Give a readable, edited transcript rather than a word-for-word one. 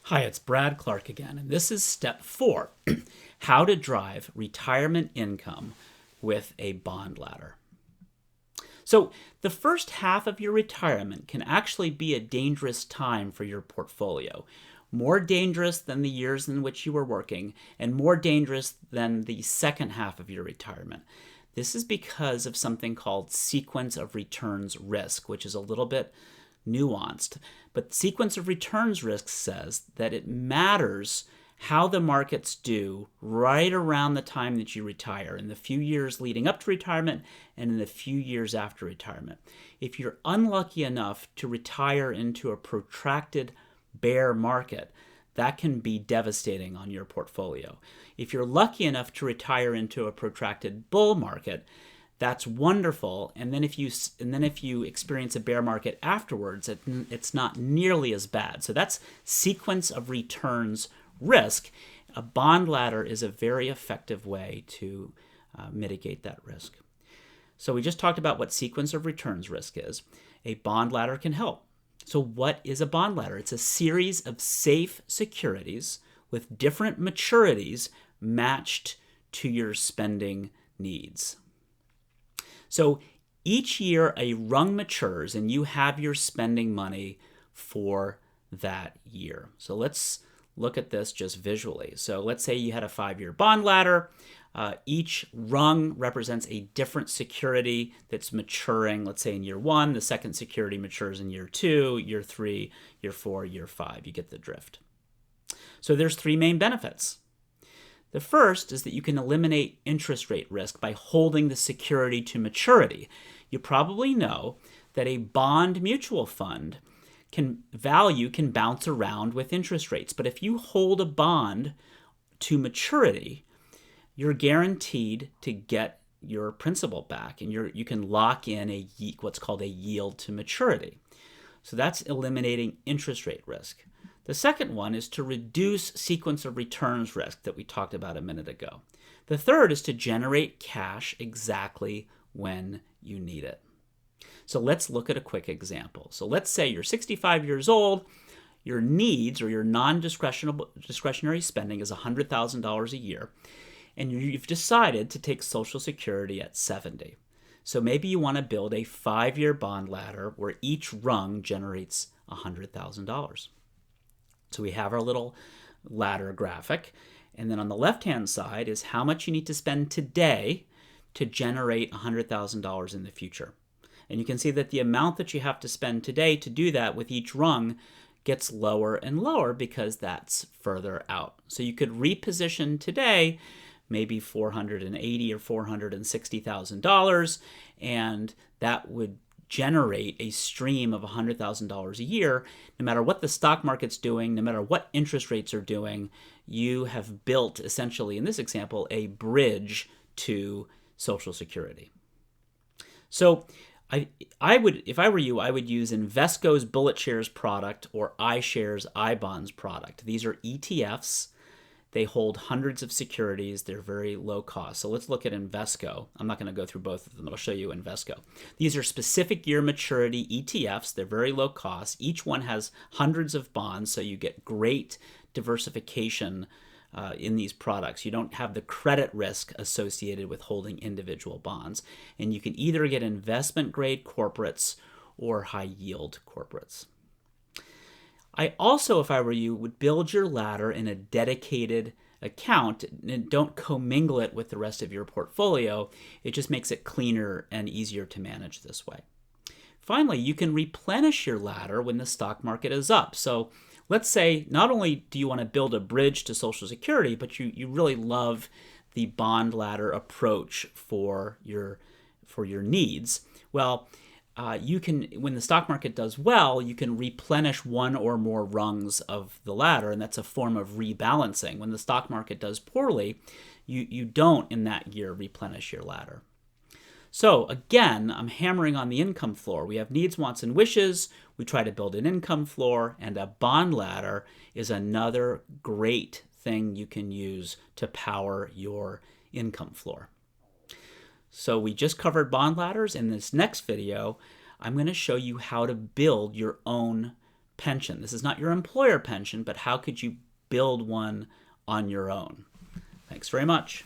Hi, it's Brad Clark again, and this is step 4, how to drive retirement income with a bond ladder. So the first half of your retirement can actually be a dangerous time for your portfolio. More dangerous than the years in which you were working, and more dangerous than the second half of your retirement. This is because of something called sequence of returns risk, which is a little bit nuanced. But sequence of returns risk says that it matters how the markets do right around the time that you retire, in the few years leading up to retirement and in the few years after retirement. If you're unlucky enough to retire into a protracted bear market, that can be devastating on your portfolio. If you're lucky enough to retire into a protracted bull market, that's wonderful. And then if you experience a bear market afterwards, it's not nearly as bad. So that's sequence of returns risk. A bond ladder is a very effective way to mitigate that risk. So we just talked about what sequence of returns risk is. A bond ladder can help. So what is a bond ladder? It's a series of safe securities with different maturities matched to your spending needs. So each year a rung matures and you have your spending money for that year. So let's look at this just visually. So let's say you had a 5-year bond ladder. Each rung represents a different security that's maturing, let's say in year 1. The second security matures in year 2, year 3, year 4, year 5. You get the drift. So there's 3 main benefits. The first is that you can eliminate interest rate risk by holding the security to maturity. You probably know that a bond mutual fund can bounce around with interest rates. But if you hold a bond to maturity, you're guaranteed to get your principal back, and you can lock in what's called a yield to maturity. So that's eliminating interest rate risk. The second one is to reduce sequence of returns risk that we talked about a minute ago. The third is to generate cash exactly when you need it. So let's look at a quick example. So let's say you're 65 years old, your needs or your non-discretionary spending is $100,000 a year, and you've decided to take Social Security at 70. So maybe you want to build a 5-year bond ladder where each rung generates $100,000. So we have our little ladder graphic, and then on the left-hand side is how much you need to spend today to generate $100,000 in the future. And you can see that the amount that you have to spend today to do that with each rung gets lower and lower because that's further out. So you could reposition today maybe $480,000 or $460,000, and that would generate a stream of $100,000 a year. No matter what the stock market's doing, no matter what interest rates are doing, you have built, essentially in this example, a bridge to Social Security. So if I were you, I would use Invesco's Bullet Shares product or iShares iBonds product. These are ETFs. They hold hundreds of securities. They're very low cost. So let's look at Invesco. I'm not going to go through both of them. I'll show you Invesco. These are specific year maturity ETFs. They're very low cost. Each one has hundreds of bonds, so you get great diversification in these products. You don't have the credit risk associated with holding individual bonds. And you can either get investment-grade corporates or high-yield corporates. I also, if I were you, would build your ladder in a dedicated account and don't commingle it with the rest of your portfolio. It just makes it cleaner and easier to manage this way. Finally, you can replenish your ladder when the stock market is up. So let's say not only do you want to build a bridge to Social Security, but you really love the bond ladder approach for your needs. Well, you can, when the stock market does well, you can replenish one or more rungs of the ladder, and that's a form of rebalancing. When the stock market does poorly, you don't in that year replenish your ladder. So again, I'm hammering on the income floor. We have needs, wants, and wishes. We try to build an income floor, and a bond ladder is another great thing you can use to power your income floor. So we just covered bond ladders. In this next video, I'm going to show you how to build your own pension. This is not your employer pension, but how could you build one on your own? Thanks very much.